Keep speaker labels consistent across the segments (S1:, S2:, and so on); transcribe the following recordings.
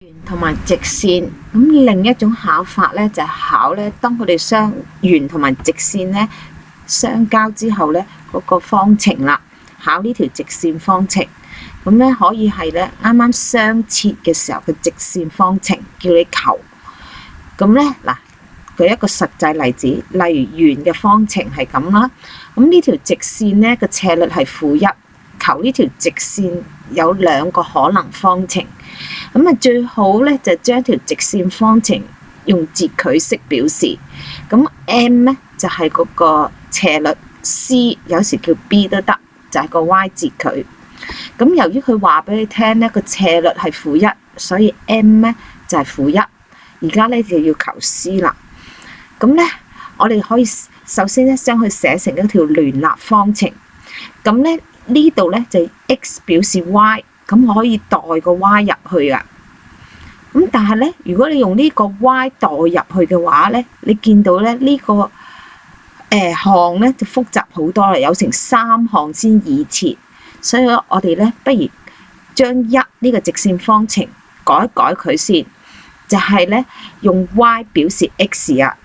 S1: 圓同埋直線，咁另一種考法咧就係考咧，當佢哋圓同埋直線咧相交之後咧，嗰個方程啦，考呢條直線方程，咁咧可以係咧啱啱相切嘅時候嘅直線方程，叫你求。咁咧嗱，舉一個實際例子，例如圓嘅方程係咁啦，咁呢條直線咧個斜率係-1，求呢條直線有兩個可能方程。咁啊，最好咧就將條直線方程用截距式表示。咁 m 咧就係嗰個斜率 ，c 有時叫 b 都得，就係個 y 截距。咁由於佢話俾你聽咧個斜率係-1，所以 m 咧就係-1。而家咧就要求 c 啦。咁咧我哋可以首先咧將佢寫成一條聯立方程。咁咧呢度咧就 x 表示 y。咁我可以代個 y 入去啊，咁但係咧，如果你用呢個 y 代入去嘅話咧，你見到咧呢個項咧就複雜好多啦，有成3項先易切，所以我哋咧不如將呢個直線方程改一改佢先，就係咧用 y 表示 x 啊，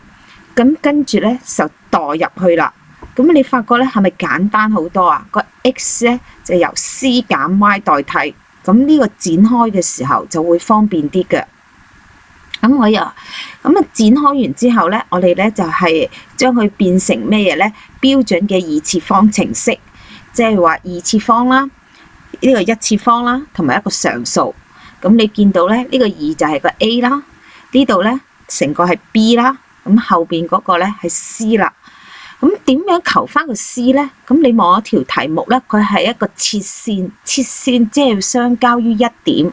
S1: 咁跟住咧就代入去啦。咁你發覺咧係咪簡單好多啊？個 x 咧就由 c 減 y 代替，咁呢個展開嘅時候就會方便啲嘅。咁展開完之後咧，我哋咧就係將佢變成咩嘢咧？標準嘅二次方程式，即係話二次方啦，呢個一次方啦，同埋一個常數。咁你見到咧呢個2就係個 a 啦，呢度咧成個係 b 啦，咁後邊嗰個咧係 c 啦。咁點樣求翻個 c 咧？咁你望一條題目咧，佢係一個切線，切線即係相交於一點。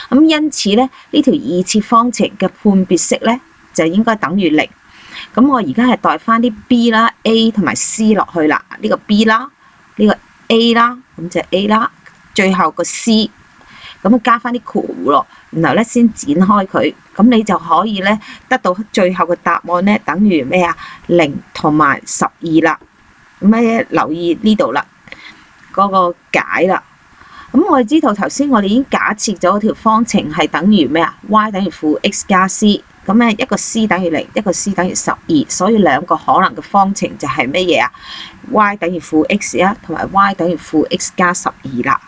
S1: 咁因此咧，呢條二次方程嘅判別式咧就應該等於0。咁我而家係代翻啲 b 啦、a 同埋 c 落去啦。呢個 b 啦，呢個 a 啦，咁就 a 啦，最後個 c。咁加翻啲括弧咯，然後咧先展開佢，咁你就可以咧得到最後嘅答案咧等於咩啊？0同埋12啦。咁咧留意呢度啦，嗰個解啦。咁我哋知道頭先我哋已經假設咗條方程係等於咩啊？y 等於負 x 加 c。咁咧一個 c 等於0，一個 c 等於12，所以兩個可能嘅方程就係乜嘢啊？y 等於負 x 啊，同埋 y 等於負 x 加12啦。